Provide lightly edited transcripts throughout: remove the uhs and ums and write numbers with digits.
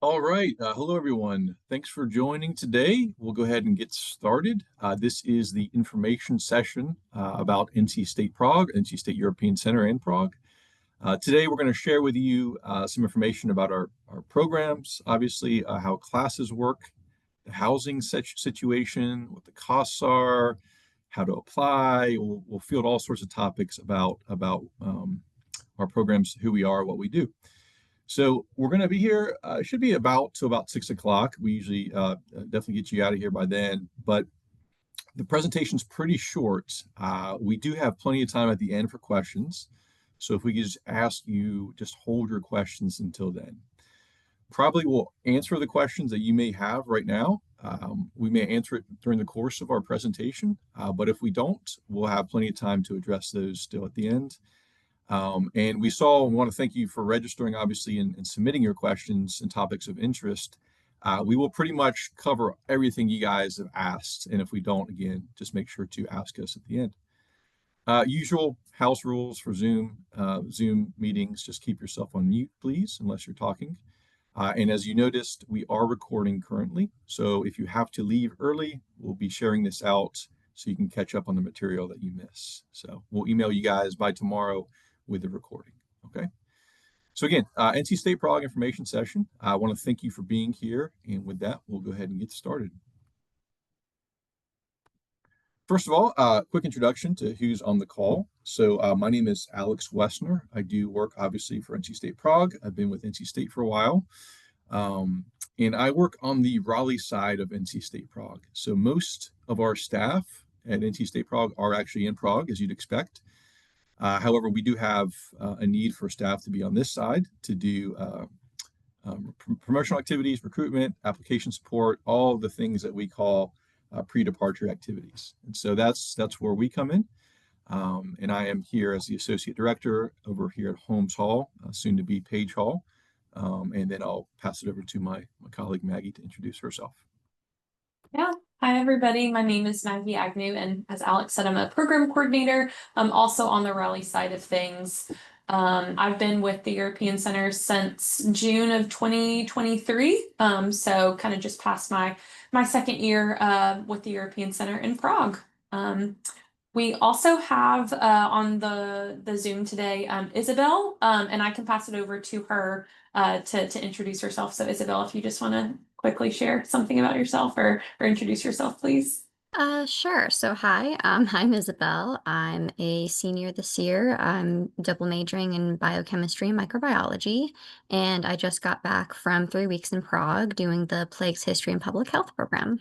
All right. Hello, everyone. Thanks for joining today. We'll go ahead and get started. This is the information session about NC State Prague, NC State European Center in Prague. Today, we're going to share with you some information about our programs, obviously, how classes work, the housing situation, what the costs are, how to apply. We'll field all sorts of topics about our programs, who we are, what we do. So we're going to be here. Should be about 6 o'clock. We usually definitely get you out of here by then. But the presentation's pretty short. We do have plenty of time at the end for questions. So if we could just ask you, just hold your questions until then. Probably will answer the questions that you may have right now. We may answer it during the course of our presentation, but if we don't, we'll have plenty of time to address those still at the end. And we want to thank you for registering, obviously, and submitting your questions and topics of interest. We will pretty much cover everything you guys have asked. And if we don't, again, just make sure to ask us at the end. Usual house rules for Zoom meetings, just keep yourself on mute, please, unless you're talking. And as you noticed, we are recording currently. So if you have to leave early, we'll be sharing this out so you can catch up on the material that you miss. So we'll email you guys by tomorrow with the recording, okay? So again, NC State Prague information session. I want to thank you for being here, and with that, we'll go ahead and get started. First of all, quick introduction to who's on the call. So my name is Alex Wessner. I do work, obviously, for NC State Prague. I've been with NC State for a while, and I work on the Raleigh side of NC State Prague. So most of our staff at NC State Prague are actually in Prague, as you'd expect. However, we do have a need for staff to be on this side to do promotional activities, recruitment, application support, all the things that we call pre-departure activities. And so that's where we come in. And I am here as the associate director over here at Holmes Hall, soon to be Page Hall. And then I'll pass it over to my colleague Maggie to introduce herself. Yeah. Hi, everybody. My name is Maggie Agnew, and as Alex said, I'm a program coordinator. I'm also on the Raleigh side of things. I've been with the European Center since June of 2023, so kind of just past my second year with the European Center in Prague. We also have on the Zoom today Isabel, and I can pass it over to her to introduce herself. So Isabel, if you just want to quickly share something about yourself or introduce yourself, please. Sure. So hi, I'm Isabel. I'm a senior this year. I'm double majoring in biochemistry and microbiology, and I just got back from 3 weeks in Prague doing the Plagues History and Public Health program.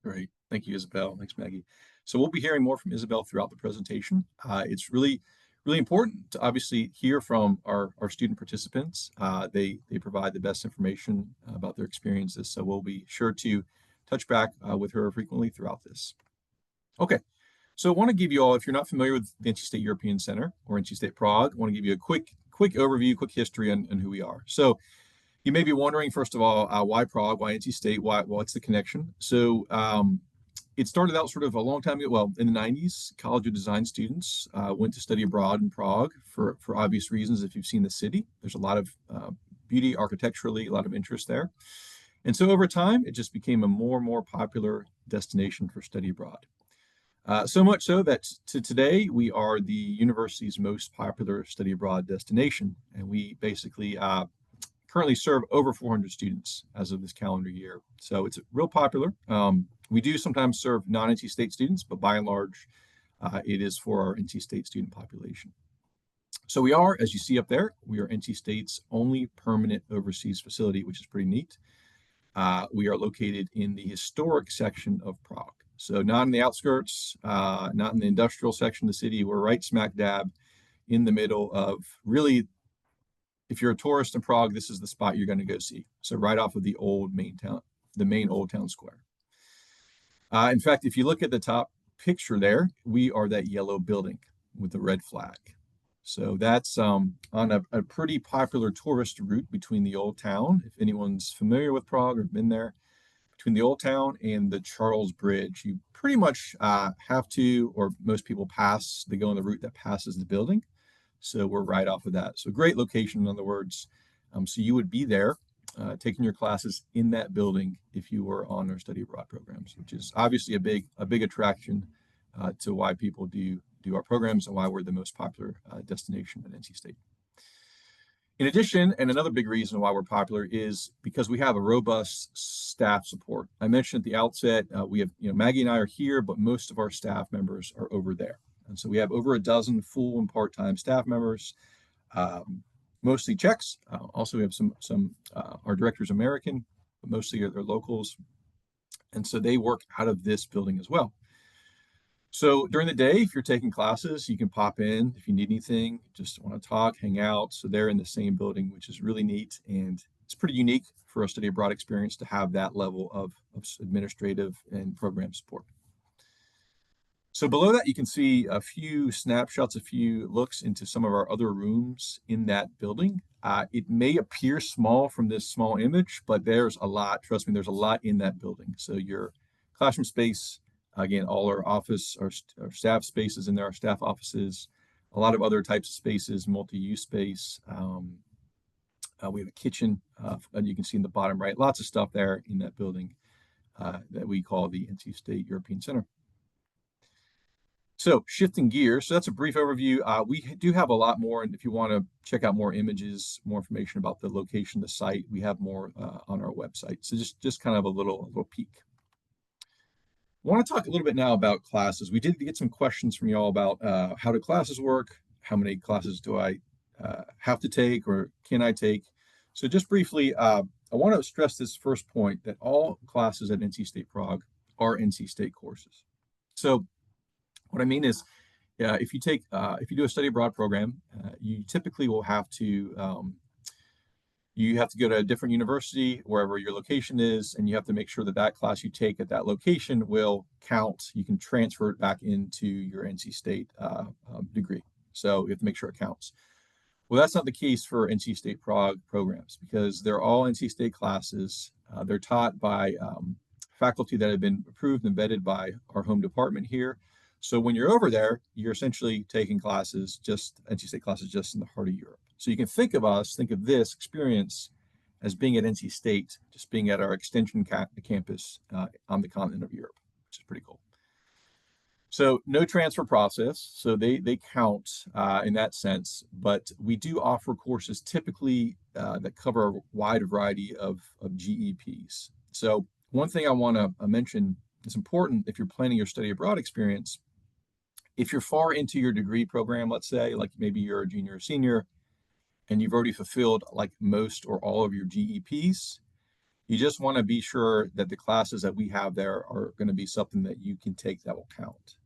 Great. Thank you, Isabel. Thanks, Maggie. So we'll be hearing more from Isabel throughout the presentation. It's really important to obviously hear from our student participants. They provide the best information about their experiences. So we'll be sure to touch back with her frequently throughout this. Okay, so I want to give you all, if you're not familiar with the NC State European Center or NC State Prague, I want to give you a quick overview, quick history on who we are. So you may be wondering, first of all, why Prague, why NC State, what's the connection? So it started out sort of a long time ago, well, in the 90s. College of Design students went to study abroad in Prague for obvious reasons. If you've seen the city, there's a lot of beauty architecturally, a lot of interest there. And so over time, it just became a more and more popular destination for study abroad. So much so that today, we are the university's most popular study abroad destination. And we basically currently serve over 400 students as of this calendar year. So it's real popular. We do sometimes serve non-NC State students, but by and large, it is for our NC State student population. So we are, as you see up there, we are NC State's only permanent overseas facility, which is pretty neat. We are located in the historic section of Prague. So not in the outskirts, not in the industrial section of the city. We're right smack dab in the middle of really, if you're a tourist in Prague, this is the spot you're going to go see. So right off of the main old town square. In fact, if you look at the top picture there, we are that yellow building with the red flag. So that's on a pretty popular tourist route between the old town. If anyone's familiar with Prague or been there, between the old town and the Charles Bridge, you pretty much have to, or most people go on the route that passes the building. So we're right off of that. So great location, in other words. So you would be there taking your classes in that building if you were on our study abroad programs, which is obviously a big attraction to why people do our programs and why we're the most popular destination at NC State. In addition, and another big reason why we're popular is because we have a robust staff support. I mentioned at the outset, we have, Maggie and I are here, but most of our staff members are over there. And so we have over a dozen full and part-time staff members, mostly Czechs. Also, we have our director's American, but mostly they're locals. And so they work out of this building as well. So during the day, if you're taking classes, you can pop in if you need anything, just want to talk, hang out. So they're in the same building, which is really neat. And it's pretty unique for a study abroad experience to have that level of administrative and program support. So below that, you can see a few snapshots, a few looks into some of our other rooms in that building. It may appear small from this small image, but there's a lot, trust me, there's a lot in that building. So your classroom space, again, all our office, our staff spaces in there, our staff offices, a lot of other types of spaces, multi-use space. We have a kitchen, you can see in the bottom right, lots of stuff there in that building that we call the NC State European Center. So shifting gears, so that's a brief overview. We do have a lot more, and if you want to check out more images, more information about the location, the site, we have more on our website. So just kind of a little peek. I want to talk a little bit now about classes. We did get some questions from you all about how do classes work, how many classes do I have to take or can I take? So just briefly, I want to stress this first point that all classes at NC State Prague are NC State courses. So what I mean is, if you do a study abroad program, you typically will have to go to a different university wherever your location is, and you have to make sure that that class you take at that location will count. You can transfer it back into your NC State degree. So you have to make sure it counts. Well, that's not the case for NC State Prague programs because they're all NC State classes. They're taught by faculty that have been approved and vetted by our home department here. So when you're over there, you're essentially taking classes, just NC State classes, just in the heart of Europe. So you can think of this experience as being at NC State, just being at our extension campus on the continent of Europe, which is pretty cool. So no transfer process, so they count in that sense, but we do offer courses typically that cover a wide variety of GEPs. So one thing I want to mention is important if you're planning your study abroad experience. If you're far into your degree program, let's say, like maybe you're a junior or senior, and you've already fulfilled like most or all of your GEPs, you just want to be sure that the classes that we have there are going to be something that you can take that will count.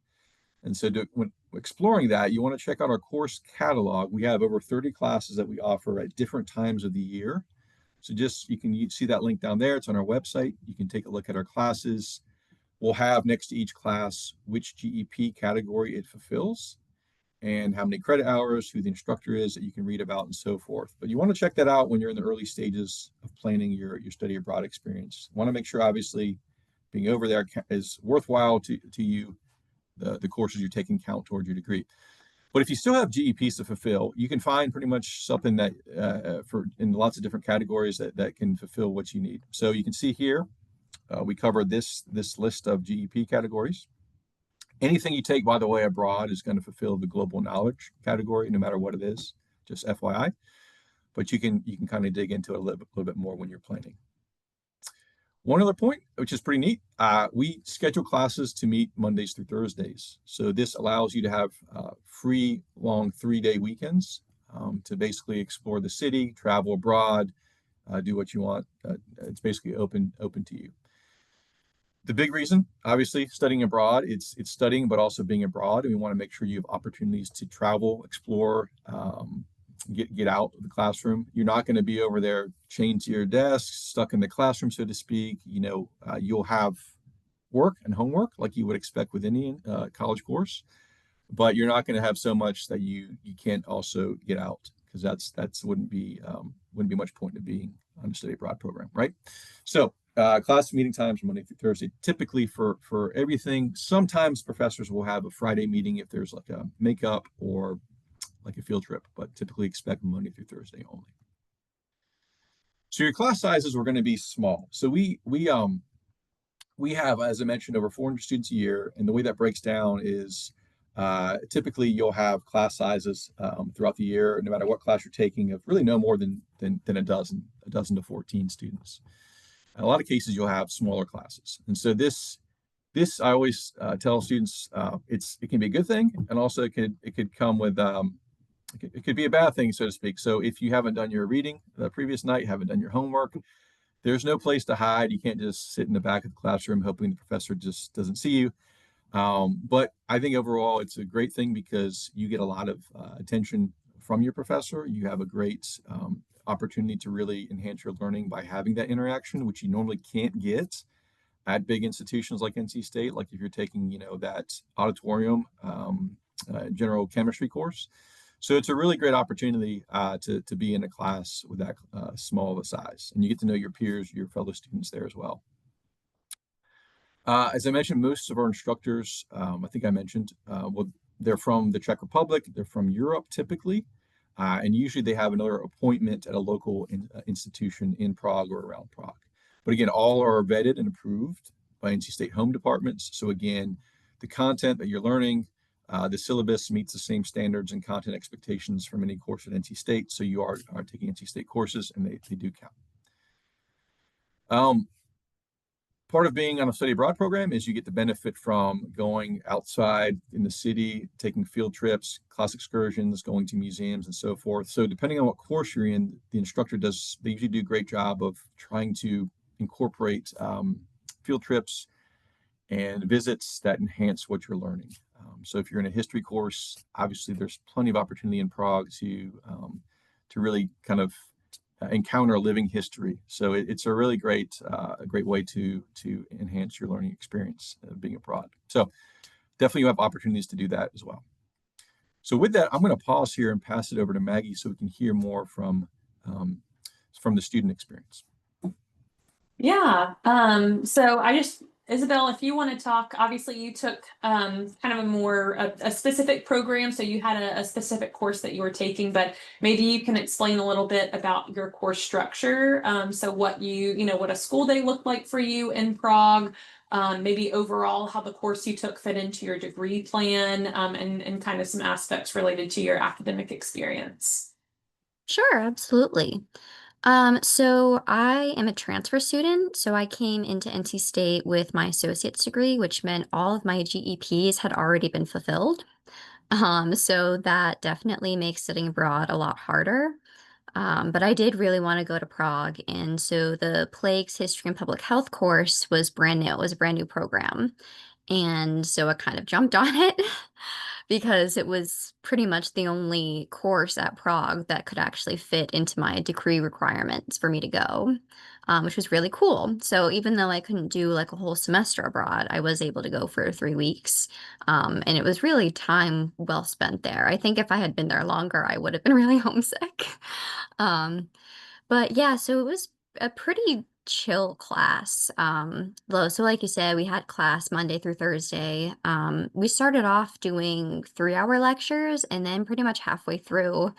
And so when exploring that, you want to check out our course catalog. We have over 30 classes that we offer at different times of the year. So you see that link down there. It's on our website. You can take a look at our classes. We'll have next to each class which GEP category it fulfills and how many credit hours, who the instructor is that you can read about and so forth. But you want to check that out when you're in the early stages of planning your study abroad experience. You want to make sure, obviously, being over there is worthwhile to you. The courses you're taking count toward your degree. But if you still have GEPs to fulfill, you can find pretty much something that in lots of different categories that can fulfill what you need. So you can see here, we cover this list of GEP categories. Anything you take, by the way, abroad is going to fulfill the global knowledge category, no matter what it is, just FYI. But you can kind of dig into it a little bit more when you're planning. One other point, which is pretty neat, we schedule classes to meet Mondays through Thursdays. So this allows you to have free, long 3-day weekends to basically explore the city, travel abroad, do what you want. It's basically open to you. The big reason, obviously, studying abroad, it's studying, but also being abroad. And we want to make sure you have opportunities to travel, explore, get out of the classroom. You're not going to be over there chained to your desk, stuck in the classroom, so to speak. You'll have work and homework like you would expect with any college course, but you're not going to have so much that you can't also get out, because that's wouldn't be much point of being on a study abroad program, right? So class meeting times Monday through Thursday, typically for everything. Sometimes professors will have a Friday meeting if there's like a makeup or like a field trip, but typically expect Monday through Thursday only. So your class sizes were going to be small. So we have, as I mentioned, over 400 students a year, and the way that breaks down is typically you'll have class sizes throughout the year, no matter what class you're taking, of really no more than a dozen to 14 students. In a lot of cases, you'll have smaller classes, and so this I always tell students it can be a good thing, and also it could come with it could be a bad thing, so to speak. So if you haven't done your reading the previous night, haven't done your homework, there's no place to hide. You can't just sit in the back of the classroom hoping the professor just doesn't see you. But I think overall it's a great thing because you get a lot of attention from your professor. You have a great opportunity to really enhance your learning by having that interaction, which you normally can't get at big institutions like NC State. Like if you're taking, that auditorium general chemistry course. So it's a really great opportunity to be in a class with that small of a size, and you get to know your peers, your fellow students there as well. As I mentioned, most of our instructors, I think I mentioned, well, they're from the Czech Republic, they're from Europe typically, and usually they have another appointment at a local institution in Prague or around Prague. But again, all are vetted and approved by NC State home departments. So again, the content that you're learning, the syllabus meets the same standards and content expectations from any course at NC State. So you are taking NC State courses, and they do count. Part of being on a study abroad program is you get the benefit from going outside in the city, taking field trips, class excursions, going to museums, and so forth. So depending on what course you're in, the instructor they usually do a great job of trying to incorporate field trips and visits that enhance what you're learning. So if you're in a history course, obviously there's plenty of opportunity in Prague to really kind of encounter living history. So it's a really great way to enhance your learning experience of being abroad. So definitely you have opportunities to do that as well. So with that, I'm going to pause here and pass it over to Maggie so we can hear more from the student experience. Yeah. So Isabel, if you want to talk, obviously you took kind of a specific program, so you had a specific course that you were taking, but maybe you can explain a little bit about your course structure. So what what a school day looked like for you in Prague, maybe overall how the course you took fit into your degree plan, and kind of some aspects related to your academic experience. Sure, absolutely. So I am a transfer student, so I came into NC State with my associate's degree, which meant all of my GEPs had already been fulfilled. So that definitely makes studying abroad a lot harder. But I did really want to go to Prague, and so the Plagues History and Public Health course was brand new. It was a brand new program. And so I kind of jumped on it because it was pretty much the only course at Prague that could actually fit into my degree requirements for me to go, which was really cool. So even though I couldn't do like a whole semester abroad, I was able to go for 3 weeks. And it was really time well spent there. I think if I had been there longer, I would have been really homesick. Um, but yeah, so it was a pretty chill class. So like you said, we had class Monday through Thursday. We started off doing 3-hour lectures, and then pretty much halfway through,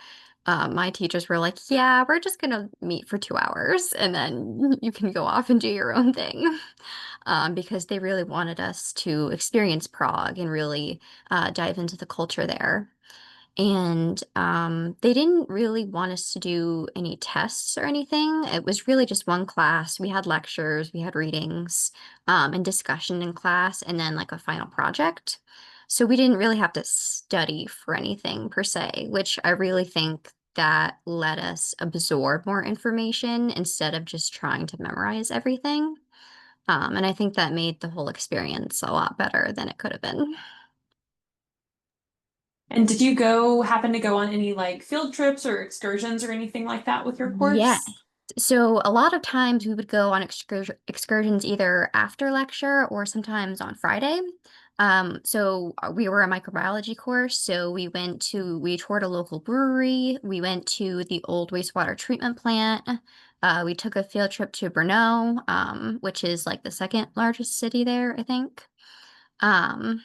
my teachers were like, "Yeah, we're just gonna meet for 2 hours, and then you can go off and do your own thing." Because they really wanted us to experience Prague and really dive into the culture there. And they didn't really want us to do any tests or anything. It was really just one class. We had lectures, we had readings, and discussion in class, and then like a final project. So we didn't really have to study for anything per se, which I really think that let us absorb more information instead of just trying to memorize everything. And I think that made the whole experience a lot better than it could have been. And did you happen to go on any like field trips or excursions or anything like that with your Yeah. course? So a lot of times we would go on excursions either after lecture or sometimes on Friday. We were a microbiology course, so we toured a local brewery, we went to the old wastewater treatment plant, we took a field trip to Brno, which is like the second largest city there, I think. Um,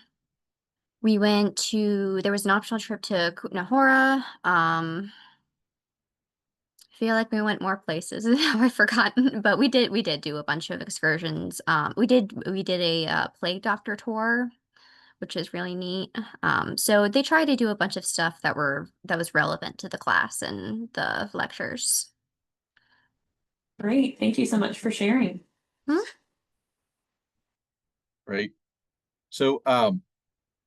there was an optional trip to Kutna Hora. feel like we went more places. I've forgotten, but we did do a bunch of excursions. We did a plague doctor tour, which is really neat. So they try to do a bunch of stuff that was relevant to the class and the lectures. Great. Thank you so much for sharing. Hmm? Right. So,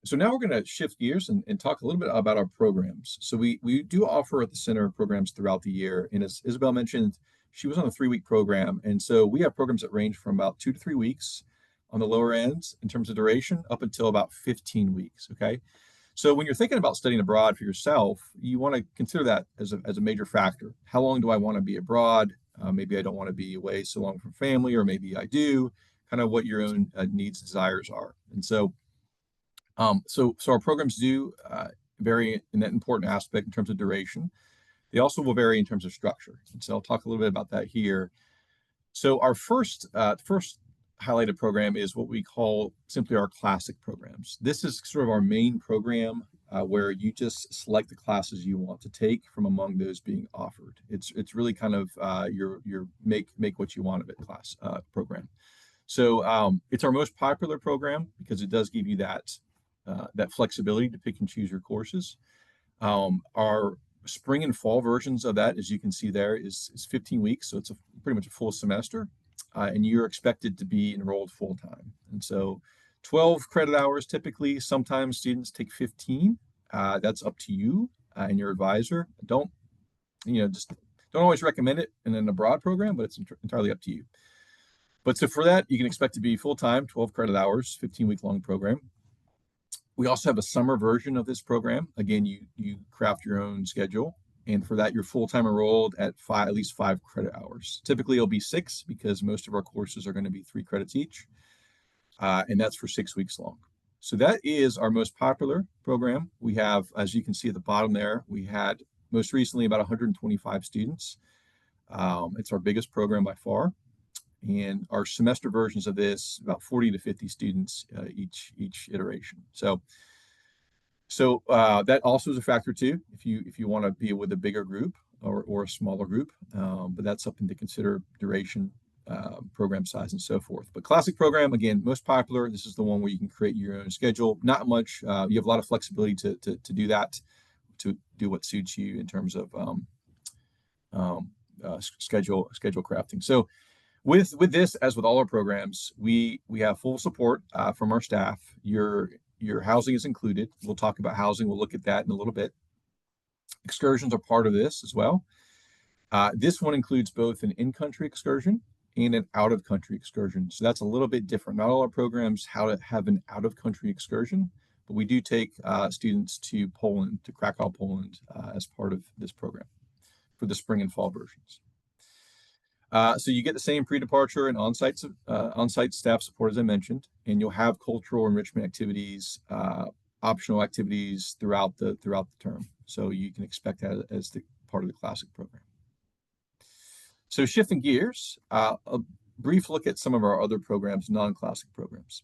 so now we're going to shift gears and talk a little bit about our programs. So we do offer at the center programs throughout the year. And as Isabel mentioned, she was on a 3-week program. And so we have programs that range from about 2 to 3 weeks on the lower end in terms of duration up until about 15 weeks. Okay. So when you're thinking about studying abroad for yourself, you want to consider that as a major factor. How long do I want to be abroad? Maybe I don't want to be away so long from family, or maybe I do. Kind of what your own needs, desires are. And so our programs do vary in that important aspect in terms of duration. They also will vary in terms of structure. And so I'll talk a little bit about that here. So our first highlighted program is what we call simply our classic programs. This is sort of our main program where you just select the classes you want to take from among those being offered. It's really kind of your make what you want of it class program. So it's our most popular program because it does give you that flexibility to pick and choose your courses. Our spring and fall versions of that, as you can see there, is 15 weeks. So it's pretty much a full semester. And you're expected to be enrolled full time. And so 12 credit hours typically. Sometimes students take 15. That's up to you and your advisor. Just don't always recommend it in an abroad program, but it's entirely up to you. But so for that, you can expect to be full time, 12 credit hours, 15-week long program. We also have a summer version of this program. Again, you craft your own schedule. And for that, you're full-time enrolled at least 5 credit hours. Typically, it'll be 6 because most of our courses are going to be 3 credits each. And that's for 6 weeks long. So that is our most popular program. We have, as you can see at the bottom there, we had most recently about 125 students. It's our biggest program by far. And our semester versions of this, about 40 to 50 students each iteration. So that also is a factor too, if you want to be with a bigger group or a smaller group, but that's something to consider: duration, program size, and so forth. But classic program, again, most popular. This is the one where you can create your own schedule. Not much. You have a lot of flexibility to do that, to do what suits you in terms of schedule crafting. So with this, as with all our programs, we have full support from our staff. Your housing is included. We'll talk about housing. We'll look at that in a little bit. Excursions are part of this as well. This one includes both an in-country excursion and an out-of-country excursion. So that's a little bit different. Not all our programs have an out-of-country excursion, but we do take students to Poland, to Krakow, Poland, as part of this program for the spring and fall versions. So you get the same pre-departure and on-site staff support, as I mentioned, and you'll have cultural enrichment activities, optional activities throughout the term. So you can expect that as the part of the classic program. So shifting gears, a brief look at some of our other programs, non-classic programs.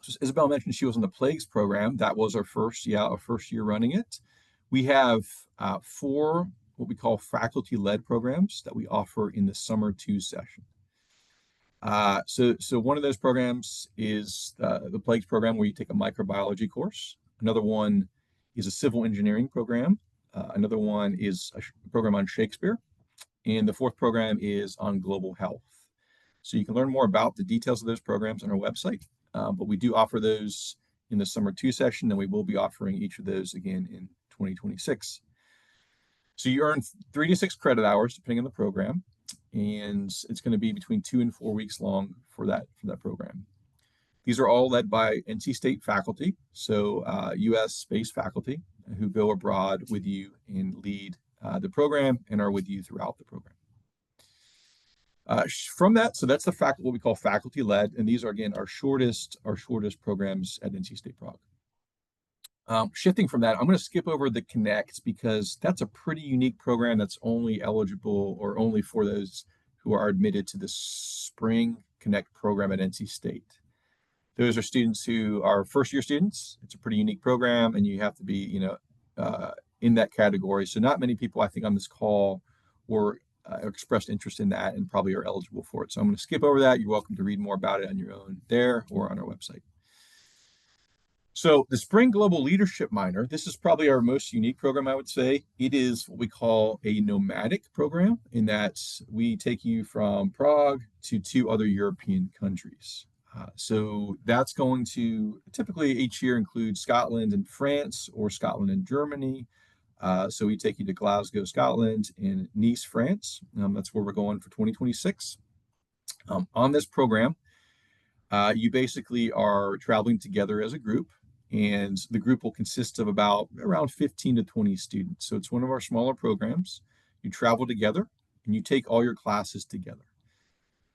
So as Isabel mentioned, she was on the Plagues program. That was our first year running it. We have 4 what we call faculty-led programs that we offer in the summer 2 session. So one of those programs is the Plagues program, where you take a microbiology course. Another one is a civil engineering program. Another one is a program on Shakespeare. And the 4th program is on global health. So you can learn more about the details of those programs on our website. But we do offer those in the summer 2 session, and we will be offering each of those again in 2026. So you earn 3 to 6 credit hours depending on the program, and it's going to be between 2 and 4 weeks long for that program. These are all led by NC State faculty, so U.S.-based faculty who go abroad with you and lead the program and are with you throughout the program. From that, so that's what we call faculty-led, and these are again our shortest programs at NC State Prague. Shifting from that, I'm going to skip over the Connect because that's a pretty unique program that's only eligible or only for those who are admitted to the Spring Connect program at NC State. Those are students who are first-year students. It's a pretty unique program, and you have to be, in that category. So not many people, I think, on this call or expressed interest in that and probably are eligible for it. So I'm going to skip over that. You're welcome to read more about it on your own there or on our website. So the Spring Global Leadership Minor, this is probably our most unique program, I would say. It is what we call a nomadic program in that we take you from Prague to 2 other European countries. So that's going to typically each year include Scotland and France or Scotland and Germany. So we take you to Glasgow, Scotland, and Nice, France. That's where we're going for 2026. On this program, you basically are traveling together as a group, and the group will consist of about around 15 to 20 students. So it's one of our smaller programs. You travel together and you take all your classes together.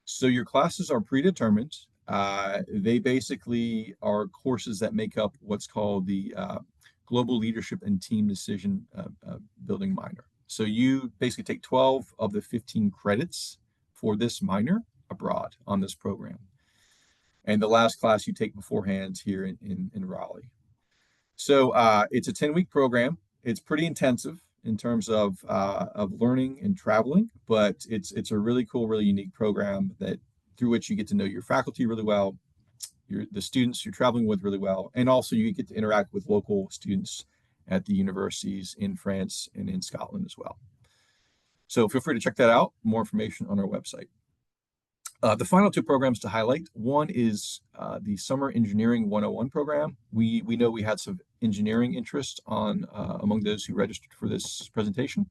So your classes are predetermined. They basically are courses that make up what's called the Global Leadership and Team Decision Building minor. So you basically take 12 of the 15 credits for this minor abroad on this program. And the last class you take beforehand here in Raleigh. So it's a 10-week program. It's pretty intensive in terms of learning and traveling, but it's a really cool, really unique program that through which you get to know your faculty really well, the students you're traveling with really well, and also you get to interact with local students at the universities in France and in Scotland as well. So feel free to check that out. More information on our website. The final 2 programs to highlight, one is the Summer Engineering 101 program. We know we had some engineering interest among those who registered for this presentation.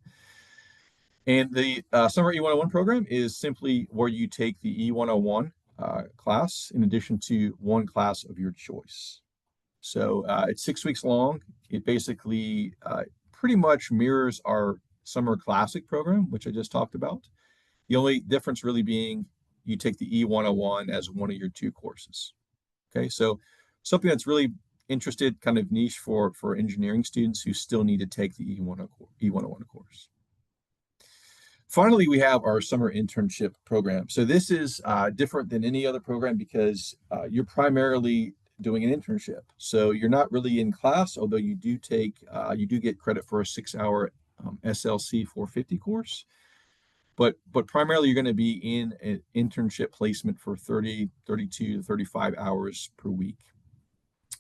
And the Summer E101 program is simply where you take the E101 class in addition to one class of your choice. So it's 6 weeks long. It basically pretty much mirrors our Summer Classic program, which I just talked about. The only difference really being you take the E101 as one of your 2 courses. Okay, so something that's really interested, kind of niche for engineering students who still need to take the E101 course. Finally, we have our summer internship program. So this is different than any other program because you're primarily doing an internship. So you're not really in class, although you do get credit for a 6-hour SLC 450 course. But primarily you're going to be in an internship placement for 32 to 35 hours per week.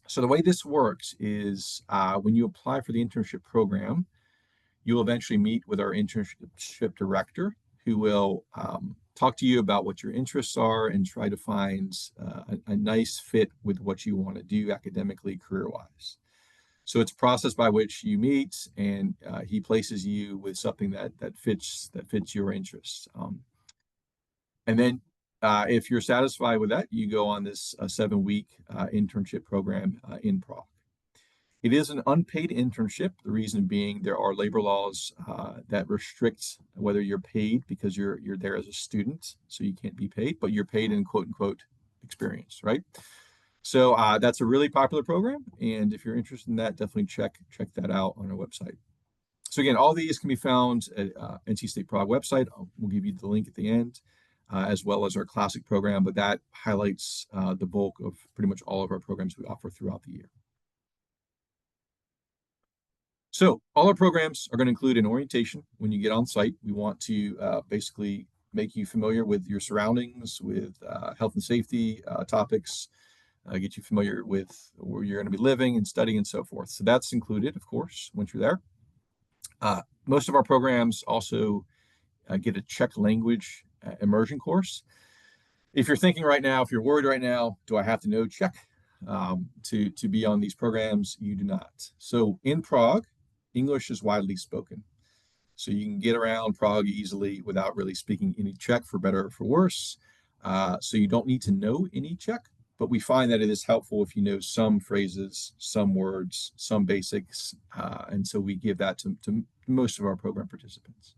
So the way this works is when you apply for the internship program, you'll eventually meet with our internship director who will talk to you about what your interests are and try to find a nice fit with what you want to do academically, career-wise. So it's a process by which you meet and he places you with something that fits your interests. And then if you're satisfied with that, you go on this 7-week internship program in Prague. It is an unpaid internship. The reason being there are labor laws that restrict whether you're paid because you're there as a student, so you can't be paid, but you're paid in quote unquote experience, right? So that's a really popular program, and if you're interested in that, definitely check that out on our website. So again, all these can be found at NC State Prague website. We'll give you the link at the end, as well as our classic program, but that highlights the bulk of pretty much all of our programs we offer throughout the year. So all our programs are going to include an orientation when you get on site. We want to basically make you familiar with your surroundings, with health and safety topics, get you familiar with where you're going to be living and studying and so forth. So that's included, of course, once you're there. Most of our programs also get a Czech language immersion course. If you're thinking right now, if you're worried right now, do I have to know Czech to be on these programs? You do not. So in Prague, English is widely spoken. So you can get around Prague easily without really speaking any Czech, for better or for worse. So you don't need to know any Czech, but we find that it is helpful if you know some phrases, some words, some basics. And so we give that to most of our program participants.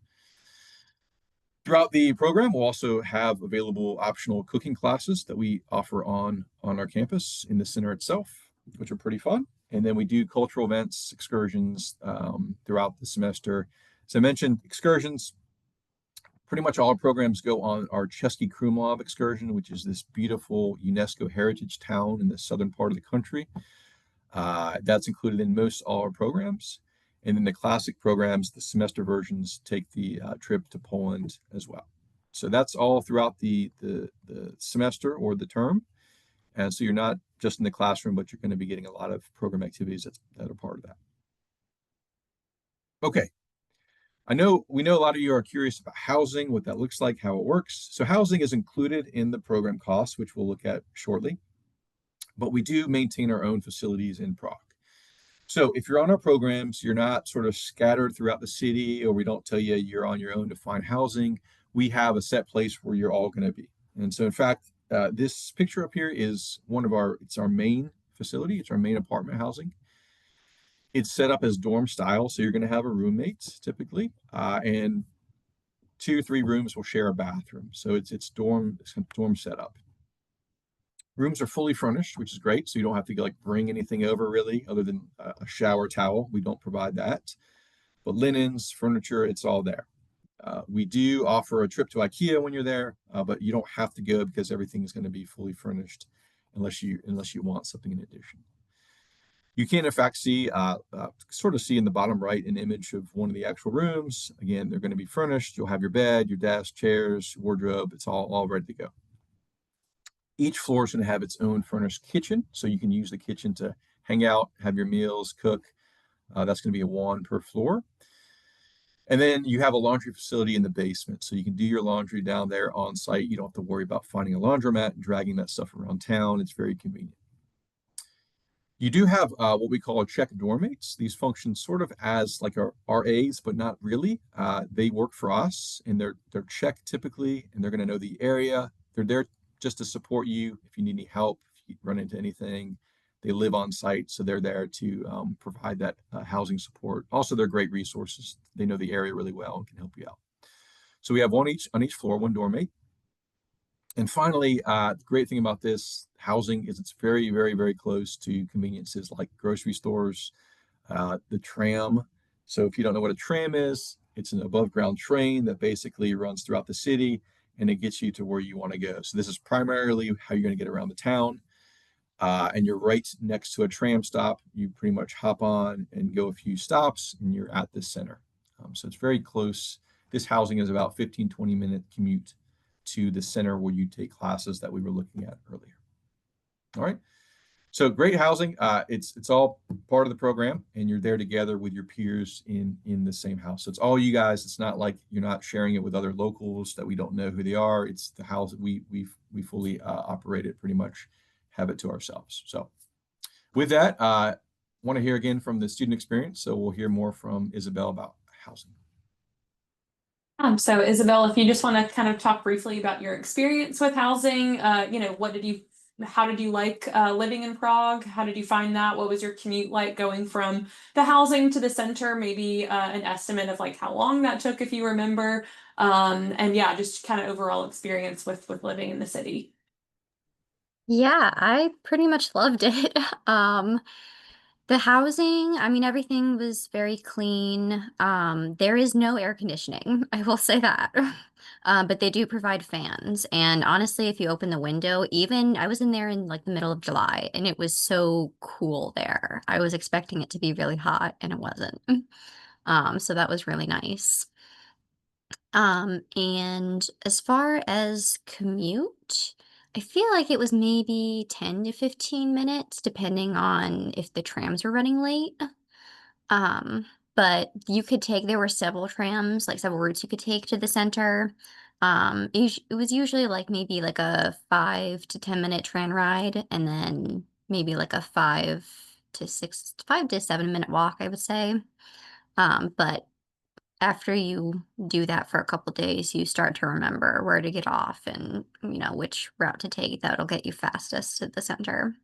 Throughout the program, we'll also have available optional cooking classes that we offer on our campus in the center itself, which are pretty fun. And then we do cultural events, excursions throughout the semester. As I mentioned, excursions, pretty much all our programs go on our Český Krumlov excursion, which is this beautiful UNESCO heritage town in the southern part of the country. That's included in most all our programs. And then the classic programs, the semester versions, take the trip to Poland as well. So that's all throughout the semester or the term. And so you're not just in the classroom, but you're going to be getting a lot of program activities that are part of that. Okay. We know a lot of you are curious about housing, what that looks like, how it works. So housing is included in the program costs, which we'll look at shortly. But we do maintain our own facilities in Prague. So if you're on our programs, you're not sort of scattered throughout the city, or we don't tell you you're on your own to find housing. We have a set place where you're all going to be. And so in fact, this picture up here is it's our main facility. It's our main apartment housing. It's set up as dorm style. So you're going to have a roommate typically, and 2 or 3 rooms will share a bathroom. So it's dorm setup. Rooms are fully furnished, which is great. So you don't have to like bring anything over really, other than a shower towel. We don't provide that. But linens, furniture, it's all there. We do offer a trip to IKEA when you're there, but you don't have to go because everything is going to be fully furnished unless you want something in addition. You can in fact see sort of see in the bottom right an image of one of the actual rooms. Again, they're going to be furnished. You'll have your bed, your desk, chairs, wardrobe. It's all ready to go. Each floor is going to have its own furnished kitchen, so you can use the kitchen to hang out, have your meals, cook. That's going to be a 1 per floor. And then you have a laundry facility in the basement, so you can do your laundry down there on site. You don't have to worry about finding a laundromat and dragging that stuff around town. It's very convenient. You do have what we call check dorm mates. These function sort of as like our RAs, but not really. They work for us, and they're check typically, and they're going to know the area. They're there just to support you if you need any help, if you run into anything. They live on site, so they're there to provide that housing support. Also, they're great resources. They know the area really well and can help you out. So we have one on each floor, one dorm mate. And finally, the great thing about this housing is it's very, very, very close to conveniences like grocery stores, the tram. So if you don't know what a tram is, it's an above ground train that basically runs throughout the city and it gets you to where you want to go. So this is primarily how you're going to get around the town. And you're right next to a tram stop. You pretty much hop on and go a few stops and you're at the center. So it's very close. This housing is about 15-20 minute commute to the center where you take classes that we were looking at earlier. All right. So great housing. It's all part of the program, and you're there together with your peers in the same house. So it's all you guys. It's not like you're not sharing it with other locals that we don't know who they are. It's the house that we fully operate it, pretty much have it to ourselves. So with that, want to hear again from the student experience. So we'll hear more from Isabel about housing. So Isabel, if you just want to kind of talk briefly about your experience with housing, how did you like living in Prague? How did you find that? What was your commute like going from the housing to the center? Maybe an estimate of like how long that took, if you remember. And yeah, just kind of overall experience with living in the city. Yeah, I pretty much loved it. The housing, I mean, everything was very clean. There is no air conditioning, I will say that. But they do provide fans. And honestly, if you open the window, even I was in there in like the middle of July and it was so cool there. I was expecting it to be really hot and it wasn't. So that was really nice. And as far as commute, I feel like it was maybe 10 to 15 minutes, depending on if the trams were running late. Um, but there were several trams, like several routes you could take to the center. It was usually like maybe like a 5 to 10 minute tram ride, and then maybe like a 5 to 7 minute walk, I would say. But after you do that for a couple days, you start to remember where to get off and, which route to take that'll get you fastest to the center.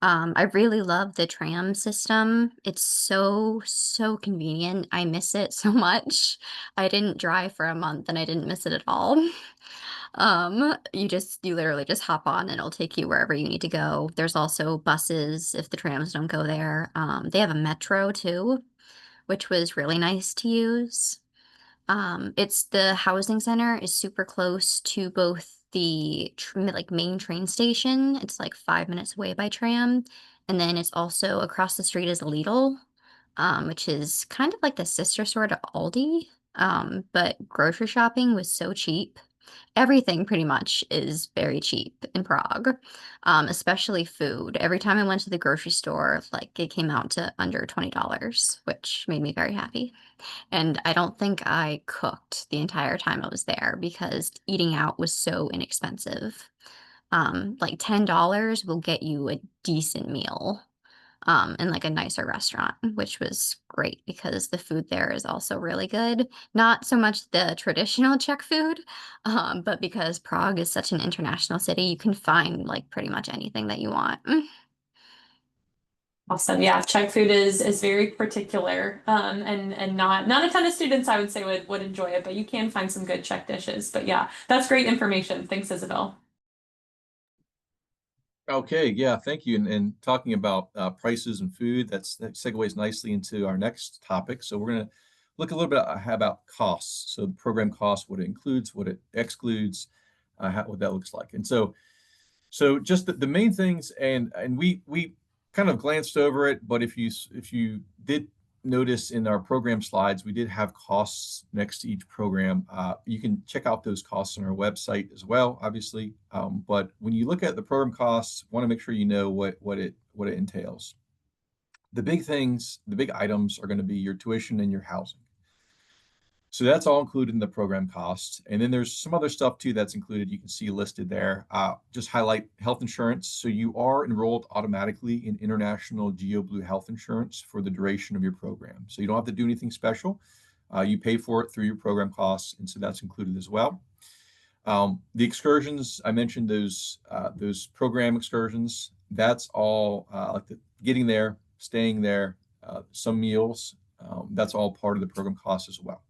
I really love the tram system. It's so, so convenient. I miss it so much. I didn't drive for a month and I didn't miss it at all. You literally just hop on and it'll take you wherever you need to go. There's also buses if the trams don't go there. They have a metro too, which was really nice to use. It's the housing center is super close to both the main train station. It's like 5 minutes away by tram, and then it's also across the street is a Lidl. which is kind of like the sister store to Aldi. But grocery shopping was so cheap. Everything pretty much is very cheap in Prague, especially food. Every time I went to the grocery store, like it came out to under $20, which made me very happy. And I don't think I cooked the entire time I was there because eating out was so inexpensive. Like $10 will get you a decent meal, in like a nicer restaurant, which was great because the food there is also really good. Not so much the traditional Czech food, but because Prague is such an international city, you can find like pretty much anything that you want. Awesome. Yeah, Czech food is very particular. And not a ton of students I would say would enjoy it, but you can find some good Czech dishes. But yeah, that's great information. Thanks, Isabel. Okay, yeah, thank you. And talking about prices and food, that segues nicely into our next topic. So we're going to look a little bit about costs. So the program costs, what it includes, what it excludes, what that looks like. And so just the main things, and we kind of glanced over it, but if you did notice in our program slides, we did have costs next to each program. You can check out those costs on our website as well, obviously. But when you look at the program costs, want to make sure you know what it entails. The big things, the big items are going to be your tuition and your housing. So that's all included in the program costs. And then there's some other stuff too that's included. You can see listed there. Just highlight health insurance. So you are enrolled automatically in International GeoBlue Health Insurance for the duration of your program. So you don't have to do anything special. You pay for it through your program costs, and so that's included as well. The excursions, I mentioned those program excursions. That's all like getting there, staying there, some meals. That's all part of the program costs as well.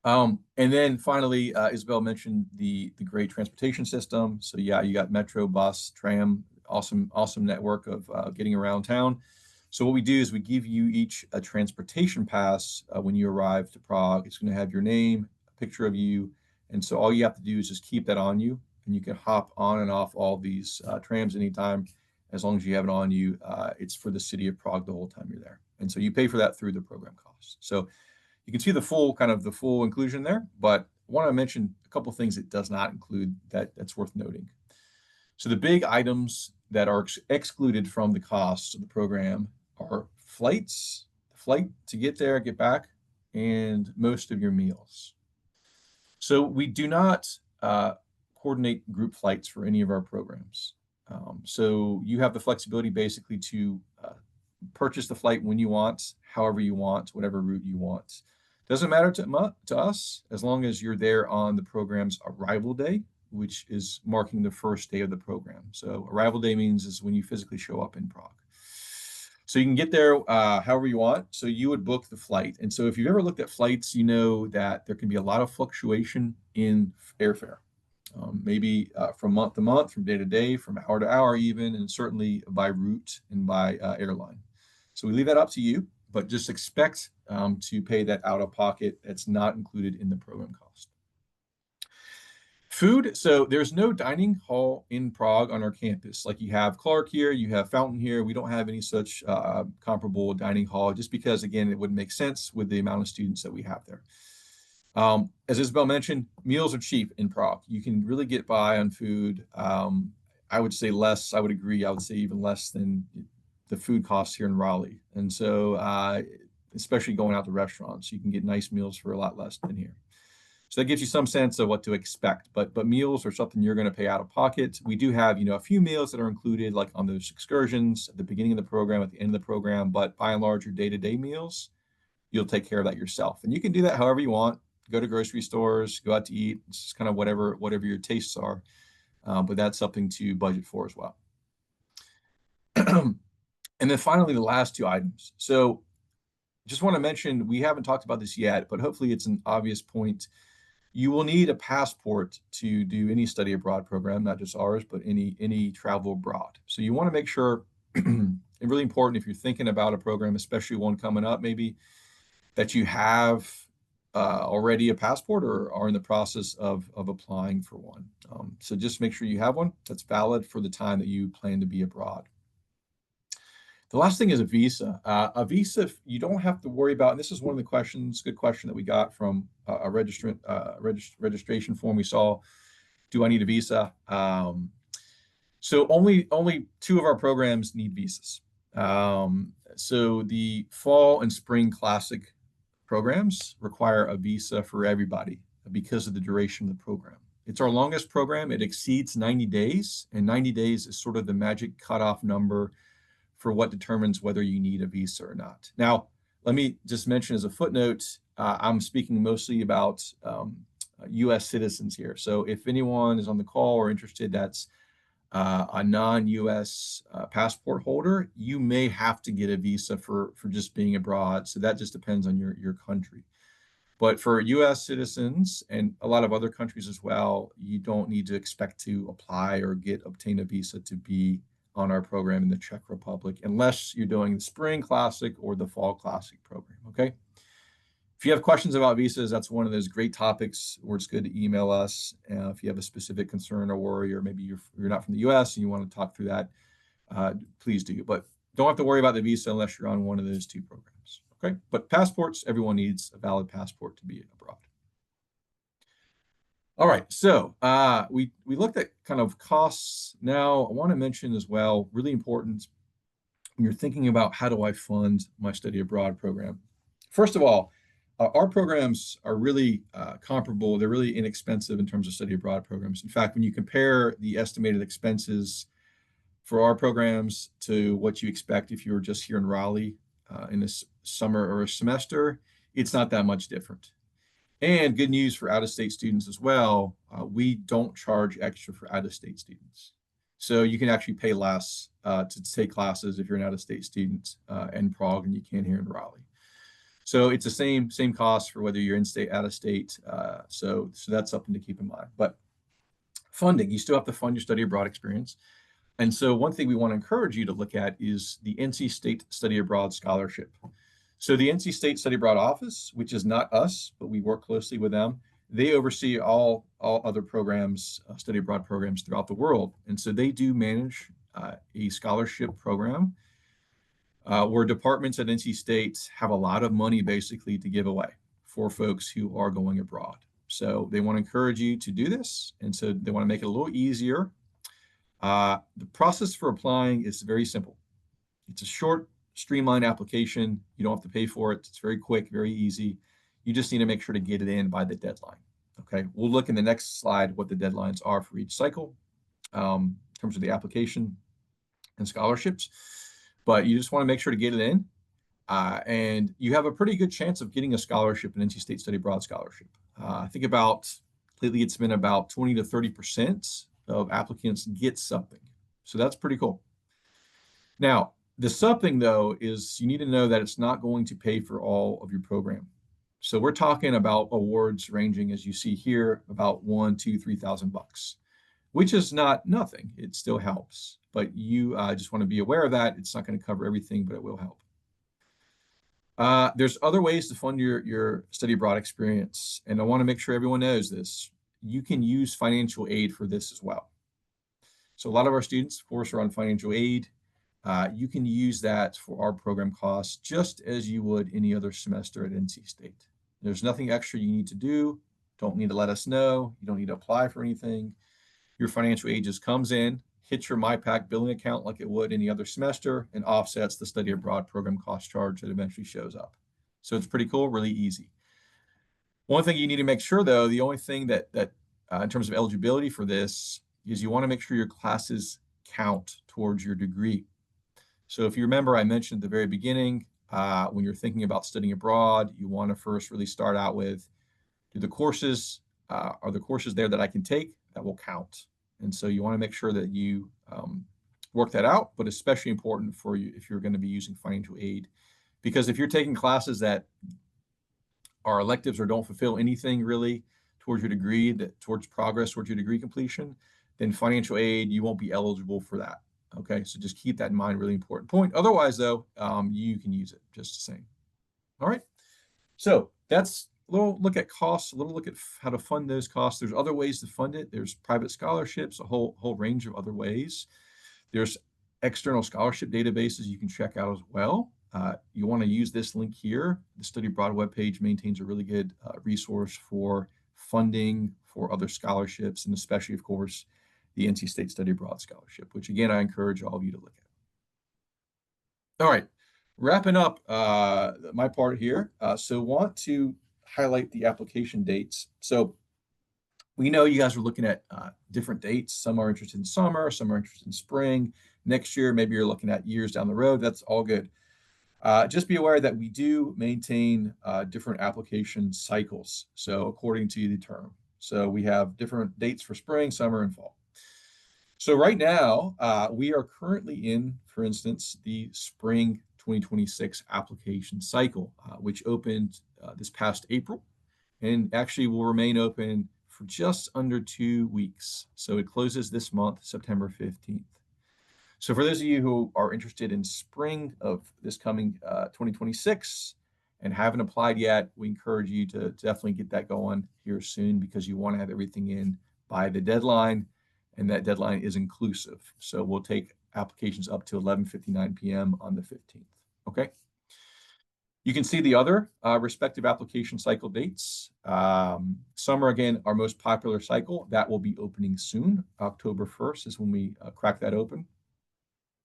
And then finally, Isabel mentioned the great transportation system. So yeah, you got metro, bus, tram, awesome network of getting around town. So what we do is we give you each a transportation pass when you arrive to Prague. It's going to have your name, a picture of you, and so all you have to do is just keep that on you, and you can hop on and off all these trams anytime, as long as you have it on you. It's for the city of Prague the whole time you're there, and so you pay for that through the program costs. So you can see the full inclusion there, but I want to mention a couple of things it does not include that's worth noting. So the big items that are excluded from the costs of the program are flights, the flight to get there, get back, and most of your meals. So we do not coordinate group flights for any of our programs. So you have the flexibility basically to purchase the flight when you want, however you want, whatever route you want. Doesn't matter to us as long as you're there on the program's arrival day, which is marking the first day of the program. So arrival day means is when you physically show up in Prague. So you can get there however you want. So you would book the flight. And so if you've ever looked at flights, you know that there can be a lot of fluctuation in airfare. Maybe from month to month, from day to day, from hour to hour even, and certainly by route and by airline. So we leave that up to you, but just expect to pay that out of pocket. That's not included in the program cost. Food, so there's no dining hall in Prague on our campus. Like you have Clark here, you have Fountain here. We don't have any such comparable dining hall just because, again, it wouldn't make sense with the amount of students that we have there. As Isabel mentioned, meals are cheap in Prague. You can really get by on food. I would say less, I would agree. I would say even less than the food costs here in Raleigh. And so, especially going out to restaurants, you can get nice meals for a lot less than here. So that gives you some sense of what to expect, but meals are something you're going to pay out of pocket. We do have, a few meals that are included, like on those excursions at the beginning of the program, at the end of the program, but by and large, your day-to-day meals, you'll take care of that yourself. And you can do that however you want. Go to grocery stores, go out to eat. It's just kind of whatever your tastes are, but that's something to budget for as well. And then finally, the last two items. So just want to mention, we haven't talked about this yet, but hopefully it's an obvious point. You will need a passport to do any study abroad program, not just ours, but any travel abroad. So you want to make sure, and really important if you're thinking about a program, especially one coming up, maybe that you have already a passport or are in the process of applying for one. So just make sure you have one that's valid for the time that you plan to be abroad. The last thing is a visa. A visa, you don't have to worry about, and this is one of the questions, good question that we got from a registration form we saw. Do I need a visa? So only two of our programs need visas. So the fall and spring classic programs require a visa for everybody because of the duration of the program. It's our longest program. It exceeds 90 days, and 90 days is sort of the magic cutoff number for what determines whether you need a visa or not. Now, let me just mention as a footnote, I'm speaking mostly about U.S. citizens here. So if anyone is on the call or interested that's a non-U.S. Passport holder, you may have to get a visa for just being abroad. So that just depends on your country. But for U.S. citizens and a lot of other countries as well, you don't need to expect to apply or obtain a visa to be on our program in the Czech Republic, unless you're doing the Spring Classic or the Fall Classic program, okay? If you have questions about visas, that's one of those great topics where it's good to email us. If you have a specific concern or worry, or maybe you're not from the US and you want to talk through that, please do. But don't have to worry about the visa unless you're on one of those two programs, okay? But passports, everyone needs a valid passport to be abroad. All right, so we looked at kind of costs. Now, I want to mention as well, really important when you're thinking about how do I fund my study abroad program. First of all, our programs are really comparable. They're really inexpensive in terms of study abroad programs. In fact, when you compare the estimated expenses for our programs to what you expect if you were just here in Raleigh in this summer or a semester, it's not that much different. And good news for out-of-state students as well, we don't charge extra for out-of-state students. So you can actually pay less to take classes if you're an out-of-state student in Prague and you can here in Raleigh. So it's the same cost for whether you're in-state, out-of-state. So that's something to keep in mind. But funding, you still have to fund your study abroad experience. And so one thing we want to encourage you to look at is the NC State Study Abroad Scholarship. So the NC State Study Abroad Office, which is not us, but we work closely with them, they oversee all other programs, study abroad programs throughout the world. And so they do manage a scholarship program where departments at NC State have a lot of money basically to give away for folks who are going abroad. So they want to encourage you to do this. And so they want to make it a little easier. The process for applying is very simple. It's a short, streamlined application. You don't have to pay for it. It's very quick, very easy. You just need to make sure to get it in by the deadline. Okay, we'll look in the next slide what the deadlines are for each cycle in terms of the application and scholarships. But you just want to make sure to get it in. And you have a pretty good chance of getting a scholarship, an NC State Study Abroad scholarship. I think lately it's been about 20 to 30% of applicants get something. So that's pretty cool. Now, the something though is you need to know that it's not going to pay for all of your program. So we're talking about awards ranging, as you see here, about $1,000, $2,000, $3,000, which is not nothing. It still helps, but you just want to be aware of that. It's not going to cover everything, but it will help. There's other ways to fund your study abroad experience, and I want to make sure everyone knows this. You can use financial aid for this as well. So a lot of our students, of course, are on financial aid. You can use that for our program costs just as you would any other semester at NC State. There's nothing extra you need to do. Don't need to let us know. You don't need to apply for anything. Your financial aid just comes in, hits your MyPack billing account like it would any other semester, and offsets the study abroad program cost charge that eventually shows up. So it's pretty cool, really easy. One thing you need to make sure, though, the only thing that in terms of eligibility for this is you want to make sure your classes count towards your degree. So if you remember, I mentioned at the very beginning, when you're thinking about studying abroad, you want to first really start out with, are the courses there that I can take that will count? And so you want to make sure that you work that out, but especially important for you if you're going to be using financial aid. Because if you're taking classes that are electives or don't fulfill anything really towards your degree, towards progress, towards your degree completion, then financial aid, you won't be eligible for that. Okay, so just keep that in mind, really important point. Otherwise, though, you can use it just the same. All right, so that's a little look at costs, a little look at how to fund those costs. There's other ways to fund it. There's private scholarships, a whole range of other ways. There's external scholarship databases you can check out as well. You want to use this link here. The Study Abroad webpage maintains a really good resource for funding for other scholarships, and especially, of course, the NC State Study Abroad Scholarship, which again, I encourage all of you to look at. All right, wrapping up my part here. So want to highlight the application dates. So we know you guys are looking at different dates. Some are interested in summer, some are interested in spring. Next year, maybe you're looking at years down the road. That's all good. Just be aware that we do maintain different application cycles. So according to the term. So we have different dates for spring, summer, and fall. So right now, we are currently in, for instance, the spring 2026 application cycle, which opened this past April and actually will remain open for just under 2 weeks. So it closes this month, September 15th. So for those of you who are interested in spring of this coming 2026 and haven't applied yet, we encourage you to definitely get that going here soon, because you want to have everything in by the deadline, and that deadline is inclusive. So we'll take applications up to 11:59 p.m. on the 15th. Okay. You can see the other respective application cycle dates. Summer, again, our most popular cycle, that will be opening soon. October 1st is when we crack that open.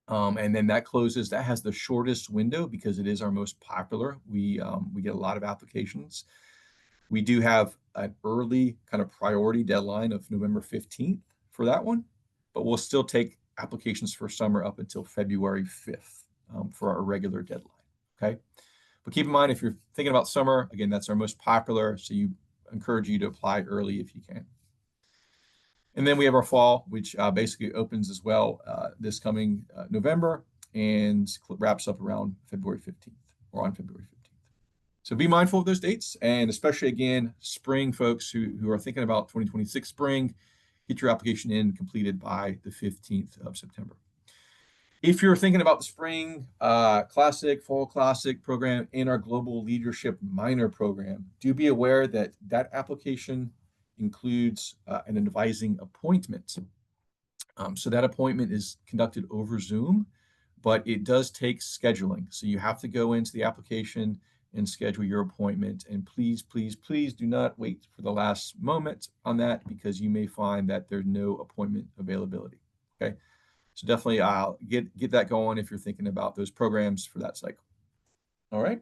And then that closes, that has the shortest window because it is our most popular. We get a lot of applications. We do have an early kind of priority deadline of November 15th for that one, but we'll still take applications for summer up until February 5th for our regular deadline, okay? But keep in mind, if you're thinking about summer, again, that's our most popular, so you encourage you to apply early if you can. And then we have our fall, which basically opens as well this coming November and wraps up around February 15th or on February 15th. So be mindful of those dates, and especially, again, spring folks who are thinking about 2026 spring, get your application in completed by the 15th of September. If you're thinking about the spring classic, fall classic program, and our global leadership minor program, do be aware that that application includes an advising appointment. So that appointment is conducted over Zoom, but it does take scheduling. So you have to go into the application and schedule your appointment. And please, please, please do not wait for the last moment on that, because you may find that there's no appointment availability. Okay. So definitely get that going if you're thinking about those programs for that cycle. All right.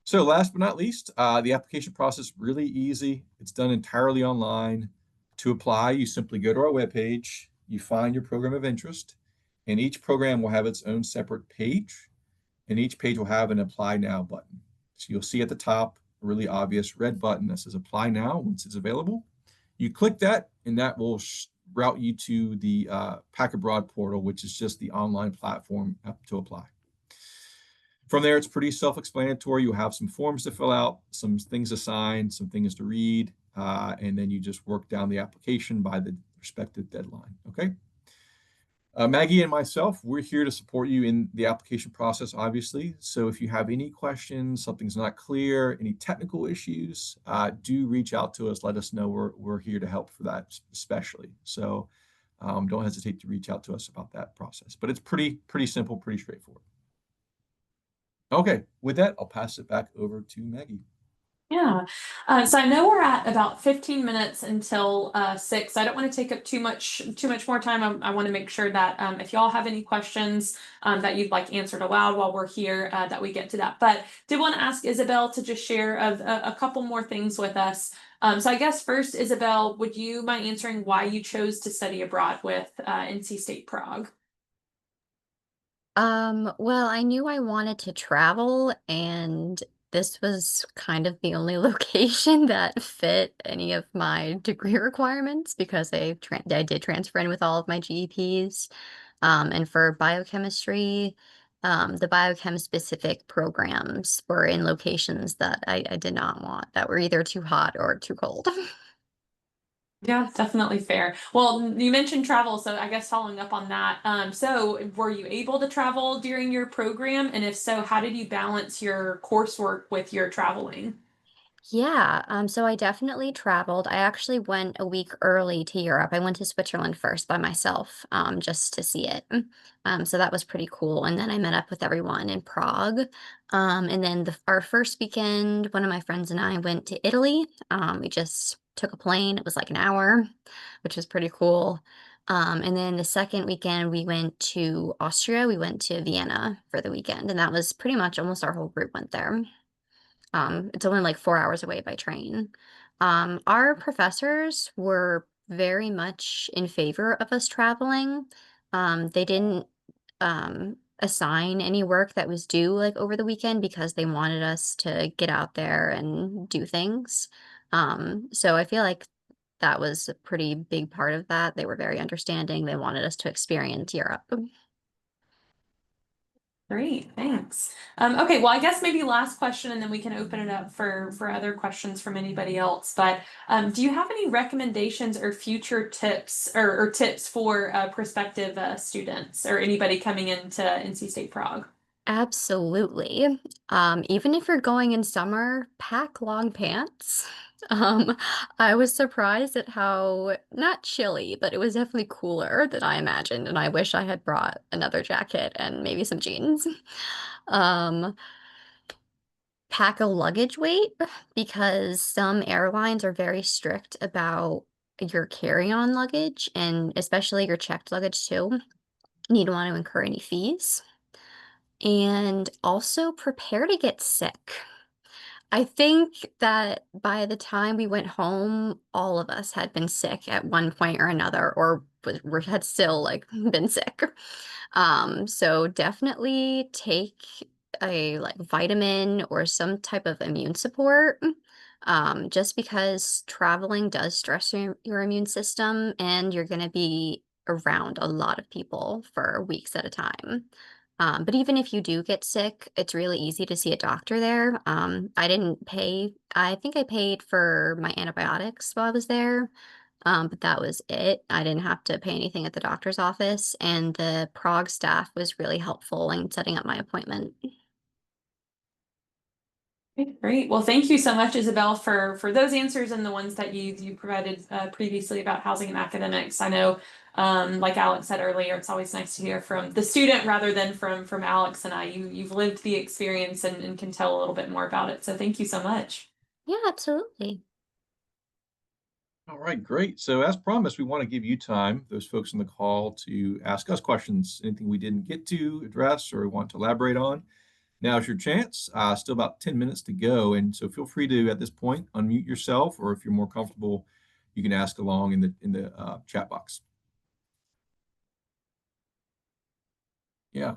So last but not least, the application process, really easy. It's done entirely online. To apply, you simply go to our webpage, you find your program of interest, and each program will have its own separate page, and each page will have an Apply Now button. So you'll see at the top a really obvious red button that says Apply Now once it's available. You click that, and that will route you to the Pack Abroad portal, which is just the online platform to apply. From there, it's pretty self-explanatory. You have some forms to fill out, some things to sign, some things to read, and then you just work down the application by the respective deadline, okay? Maggie and myself, we're here to support you in the application process, obviously. So if you have any questions, something's not clear, any technical issues, do reach out to us. Let us know. We're here to help for that especially. So don't hesitate to reach out to us about that process. But it's pretty simple, pretty straightforward. Okay, with that, I'll pass it back over to Maggie. Yeah. So I know we're at about 15 minutes until 6. I don't want to take up too much more time. I want to make sure that if y'all have any questions that you'd like answered aloud while we're here, that we get to that. But did want to ask Isabel to just share a couple more things with us. So I guess first, Isabel, would you mind answering why you chose to study abroad with NC State Prague? Well, I knew I wanted to travel, and this was kind of the only location that fit any of my degree requirements, because I did transfer in with all of my GEPs. And for biochemistry, the biochem specific programs were in locations that I did not want, that were either too hot or too cold. Yeah, definitely fair. Well, you mentioned travel, so I guess following up on that, so were you able to travel during your program? And if so, how did you balance your coursework with your traveling? Yeah, so I definitely traveled. I actually went a week early to Europe. I went to Switzerland first by myself, just to see it. So that was pretty cool. And then I met up with everyone in Prague. And then our first weekend, one of my friends and I went to Italy. We just took a plane. It was like an hour, which was pretty cool. And then the second weekend, we went to Austria. We went to Vienna for the weekend, and that was pretty much almost our whole group went there. It's only like 4 hours away by train. Our professors were very much in favor of us traveling. They didn't assign any work that was due like over the weekend because they wanted us to get out there and do things. So I feel like that was a pretty big part of that. They were very understanding. They wanted us to experience Europe. Great, thanks. Okay, well, I guess maybe last question, and then we can open it up for other questions from anybody else. But do you have any recommendations or future tips or tips for prospective students or anybody coming into NC State Prague? Absolutely. Even if you're going in summer, pack long pants. I was surprised at how not chilly, but it was definitely cooler than I imagined, and I wish I had brought another jacket and maybe some jeans. Um, Pack a luggage weight because some airlines are very strict about your carry-on luggage and especially your checked luggage too. You don't want to incur any fees. And also prepare to get sick. I think that by the time we went home, all of us had been sick at one point or another, or had still like been sick. So definitely take a like vitamin or some type of immune support. Just because traveling does stress your immune system, and you're going to be around a lot of people for weeks at a time. But even if you do get sick, it's really easy to see a doctor there. I didn't pay, I think I paid for my antibiotics while I was there, but that was it. I didn't have to pay anything at the doctor's office, and the Prague staff was really helpful in setting up my appointment. Okay, great. Well, thank you so much, Isabel, for those answers and the ones that you provided previously about housing and academics. I know, like Alex said earlier, it's always nice to hear from the student rather than from Alex and I. You've lived the experience and can tell a little bit more about it. So thank you so much. Yeah, absolutely. All right, great. So as promised, we want to give you time, those folks on the call, to ask us questions, anything we didn't get to address or want to elaborate on. Now's your chance. Still about 10 minutes to go. And so feel free to, at this point, unmute yourself, or if you're more comfortable, you can ask along in the chat box. Yeah,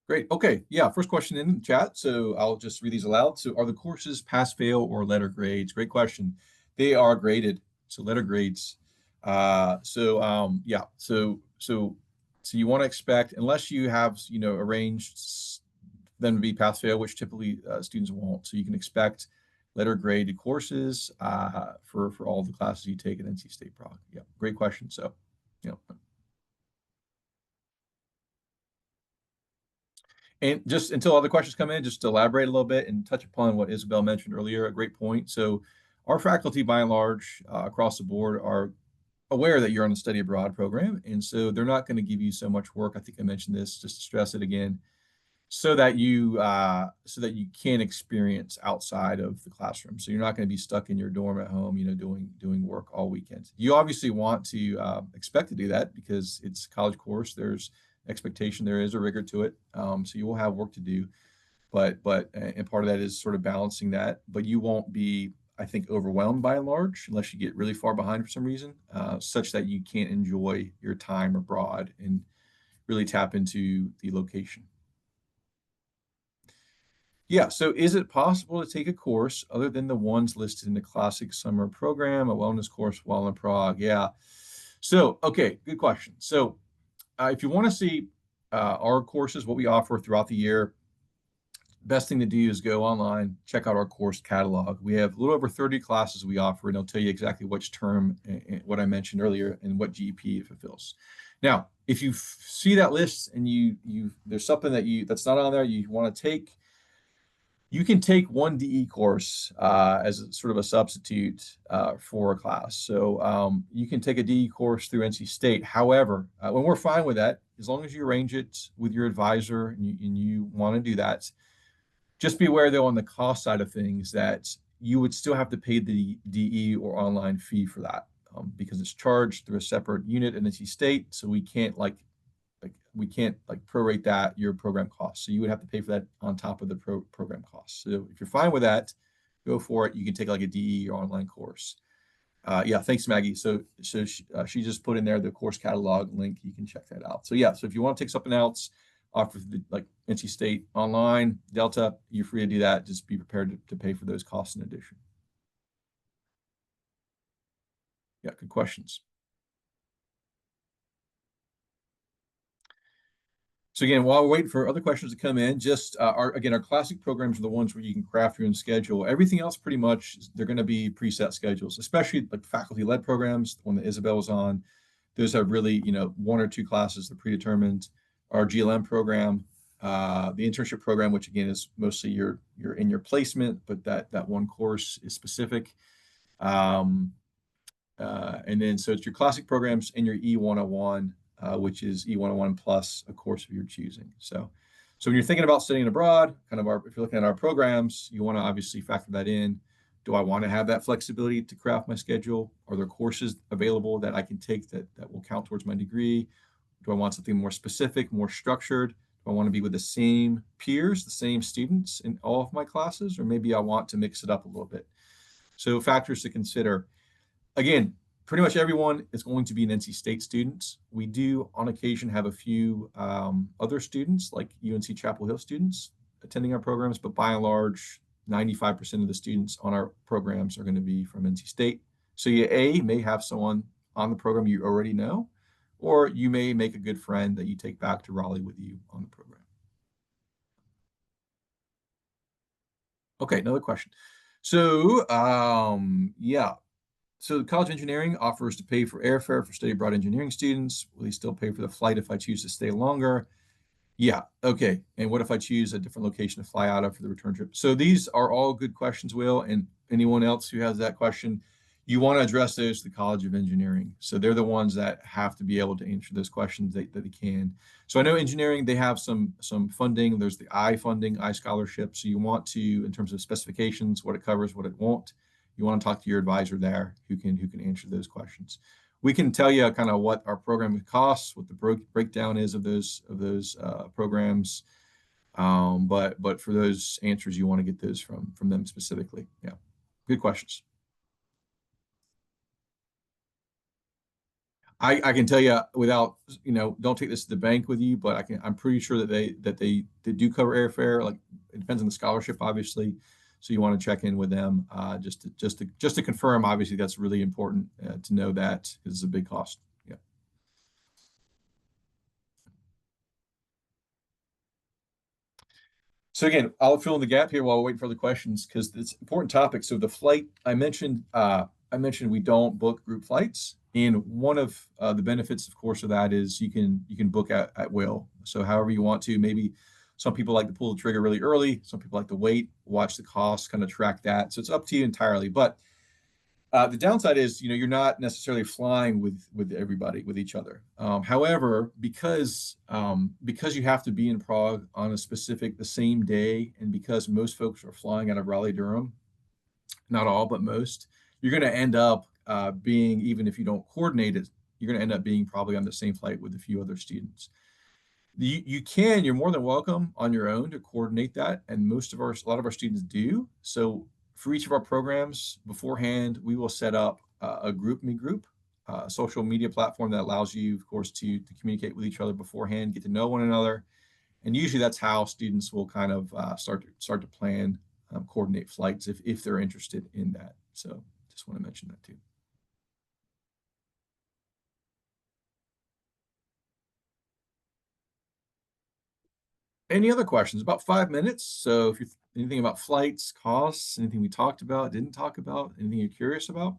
great. Okay, yeah, first question in the chat. So I'll just read these aloud. So are the courses pass, fail, or letter grades? Great question. They are graded. So letter grades. Yeah, so you want to expect, unless you have, arranged them to be pass fail, which typically students won't. So you can expect letter graded courses for all the classes you take at NC State Prague. Yeah, great question. So, you know, and just until other questions come in, just to elaborate a little bit and touch upon what Isabel mentioned earlier, a great point. So our faculty, by and large, across the board, are aware that you're on a study abroad program, and so they're not going to give you so much work. I think I mentioned this just to stress it again, so that you can experience outside of the classroom. So you're not going to be stuck in your dorm at home, doing work all weekend. You obviously want to expect to do that because it's a college course. There's expectation, there is a rigor to it. So you will have work to do, and part of that is sort of balancing that. But you won't be, I think, overwhelmed by and large, unless you get really far behind for some reason, such that you can't enjoy your time abroad and really tap into the location. Yeah, so is it possible to take a course other than the ones listed in the classic summer program, a wellness course while in Prague? Yeah. So, okay, good question. So, if you want to see our courses, what we offer throughout the year, best thing to do is go online, check out our course catalog. We have a little over 30 classes we offer, and I'll tell you exactly which term, and what I mentioned earlier, and what GP it fulfills. Now, if you see that list and there's something that's not on there you want to take, You can take one DE course as sort of a substitute for a class. So you can take a DE course through NC State. However, when we're fine with that, as long as you arrange it with your advisor and you want to do that, just be aware though on the cost side of things that you would still have to pay the DE or online fee for that because it's charged through a separate unit in NC State. So we can't like prorate that your program costs. So you would have to pay for that on top of the program costs. So if you're fine with that, go for it. You can take like a DE or online course. Yeah, thanks, Maggie. So she just put in there the course catalog link. You can check that out. So yeah, so if you want to take something else off of the like NC State online, Delta, you're free to do that. Just be prepared to pay for those costs in addition. Yeah, good questions. So again, while we're waiting for other questions to come in, just our classic programs are the ones where you can craft your own schedule. Everything else, pretty much, they're going to be preset schedules, especially like faculty-led programs, the one that Isabel was on. Those have really, one or two classes that are predetermined. Our GLM program, the internship program, which again is mostly you're in your placement, but that one course is specific. And then so it's your classic programs and your E101, which is E101 plus a course of your choosing. So when you're thinking about studying abroad, if you're looking at our programs, you want to obviously factor that in. Do I want to have that flexibility to craft my schedule? Are there courses available that I can take that will count towards my degree? Do I want something more specific, more structured? Do I want to be with the same peers, the same students in all of my classes? Or maybe I want to mix it up a little bit. So factors to consider. Again, pretty much everyone is going to be an NC State student. We do on occasion have a few other students like UNC Chapel Hill students attending our programs, but by and large, 95% of the students on our programs are going to be from NC State. So you may have someone on the program you already know, or you may make a good friend that you take back to Raleigh with you on the program. Okay, another question. So yeah, so the College of Engineering offers to pay for airfare for study abroad engineering students. Will they still pay for the flight if I choose to stay longer? Yeah, okay. And what if I choose a different location to fly out of for the return trip? So these are all good questions, Will, and anyone else who has that question, you want to address those to the College of Engineering. So they're the ones that have to be able to answer those questions that they can. So I know engineering, they have some funding. There's the I funding, I scholarship. So you want to, in terms of specifications, what it covers, what it won't, you want to talk to your advisor there who can answer those questions. We can tell you kind of what our program costs, what the breakdown is of those programs. But for those answers, you want to get those from them specifically. Yeah, good questions. I can tell you without, don't take this to the bank with you, but I'm pretty sure that they do cover airfare. Like it depends on the scholarship, obviously. So you want to check in with them just to confirm. Obviously, that's really important to know that because it's a big cost. Yeah. So again, I'll fill in the gap here while we wait for the questions because it's an important topic. So the flight I mentioned we don't book group flights, and one of the benefits, of course, of that is you can book at will. So however you want to, maybe some people like to pull the trigger really early. Some people like to wait, watch the costs, kind of track that. So it's up to you entirely. But the downside is, you're not necessarily flying with everybody, with each other. However, because you have to be in Prague on the same day, and because most folks are flying out of Raleigh Durham, not all, but most, you're going to end up being, even if you don't coordinate it, you're going to end up being probably on the same flight with a few other students. You're more than welcome on your own to coordinate that, and a lot of our students do. So for each of our programs beforehand, we will set up a group, a social media platform that allows you, of course, to communicate with each other beforehand, get to know one another. And usually that's how students will kind of start to plan, coordinate flights if they're interested in that. So just want to mention that too. Any other questions? About 5 minutes. So if you're anything about flights, costs, anything we talked about, didn't talk about, anything you're curious about?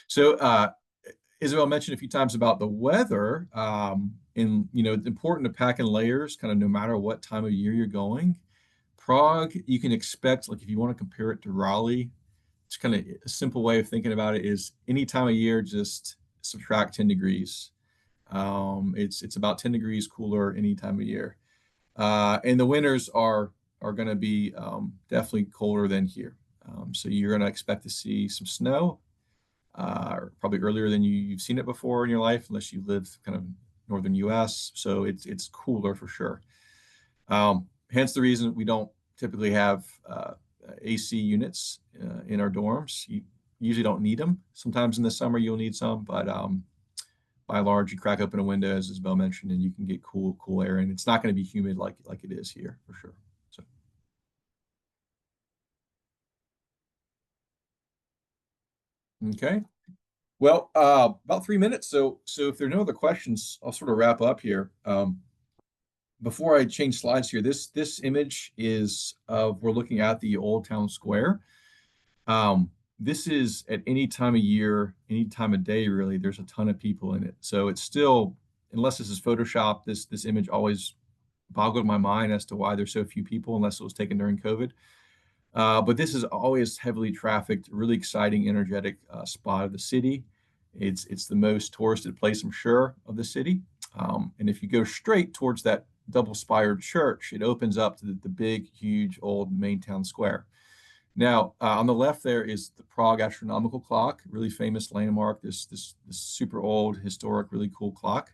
So Isabel mentioned a few times about the weather. And it's important to pack in layers, kind of no matter what time of year you're going. Prague, you can expect, like if you want to compare it to Raleigh, it's kind of a simple way of thinking about it is any time of year, just subtract 10 degrees. It's about 10 degrees cooler any time of year. And the winters are going to be definitely colder than here. So you're going to expect to see some snow, probably earlier than you've seen it before in your life, unless you live kind of northern U.S. So it's cooler for sure. Hence the reason we don't typically have AC units in our dorms. You usually don't need them. Sometimes in the summer you'll need some, but by and large, you crack open a window, as Isabel mentioned, and you can get cool air, and it's not going to be humid like it is here for sure. So, okay. Well, about 3 minutes. So if there are no other questions, I'll sort of wrap up here. Before I change slides here, this image is of we're looking at the Old Town Square. This is at any time of year, any time of day, really, there's a ton of people in it. So it's still, unless this is Photoshop, this image always boggled my mind as to why there's so few people, unless it was taken during COVID. But this is always heavily trafficked, really exciting, energetic spot of the city. It's the most touristed place, I'm sure, of the city. And if you go straight towards that double-spired church, it opens up to the big, huge, old main town square. Now, on the left there is the Prague astronomical clock, really famous landmark, this super old, historic, really cool clock.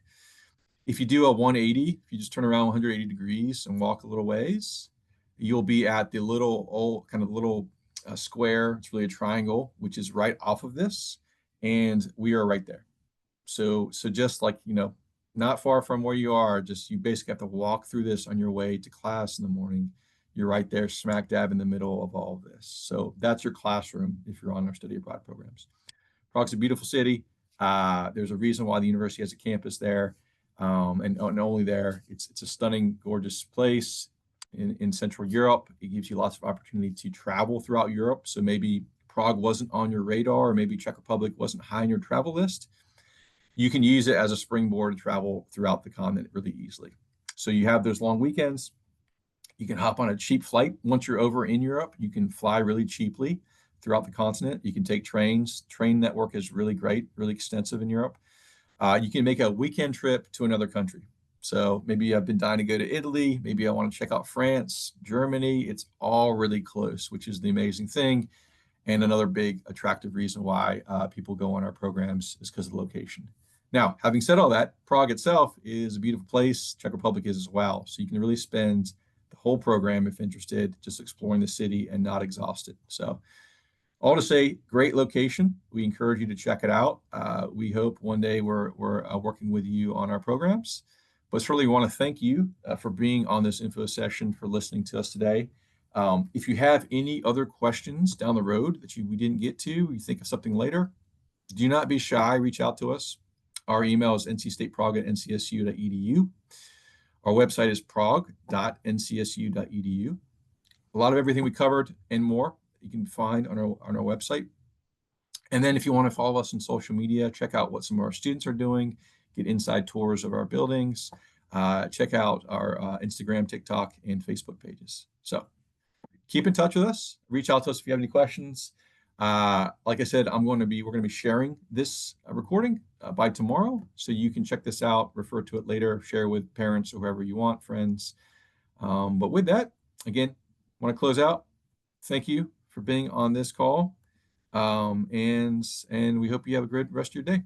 If you do a 180, if you just turn around 180 degrees and walk a little ways, you'll be at the little square. It's really a triangle, which is right off of this, and we are right there. So just like, not far from where you are, just you basically have to walk through this on your way to class in the morning. You're right there, smack dab in the middle of all of this. So that's your classroom if you're on our study abroad programs. Prague's a beautiful city. There's a reason why the university has a campus there. And only there, it's a stunning, gorgeous place in Central Europe. It gives you lots of opportunity to travel throughout Europe. So maybe Prague wasn't on your radar, or maybe Czech Republic wasn't high on your travel list. You can use it as a springboard to travel throughout the continent really easily. So you have those long weekends. You can hop on a cheap flight. Once you're over in Europe, you can fly really cheaply throughout the continent. You can take trains. Train network is really great, really extensive in Europe. You can make a weekend trip to another country. So maybe I've been dying to go to Italy. Maybe I want to check out France, Germany. It's all really close, which is the amazing thing. And another big attractive reason why people go on our programs is because of the location. Now, having said all that, Prague itself is a beautiful place. Czech Republic is as well. So you can really spend the whole program, if interested, just exploring the city and not exhausted. So all to say, great location. We encourage you to check it out. We hope one day we're working with you on our programs. But certainly we want to thank you for being on this info session, for listening to us today. If you have any other questions down the road that we didn't get to, you think of something later, do not be shy. Reach out to us. Our email is ncstateprague@ncsu.edu. Our website is prague.ncsu.edu. A lot of everything we covered and more you can find on our website. And then if you want to follow us on social media, check out what some of our students are doing, get inside tours of our buildings, check out our Instagram, TikTok, and Facebook pages. So keep in touch with us. Reach out to us if you have any questions. Like I said, we're going to be sharing this recording by tomorrow, so you can check this out, refer to it later, share with parents or whoever you want, friends. But with that, again, want to close out. Thank you for being on this call, and we hope you have a great rest of your day.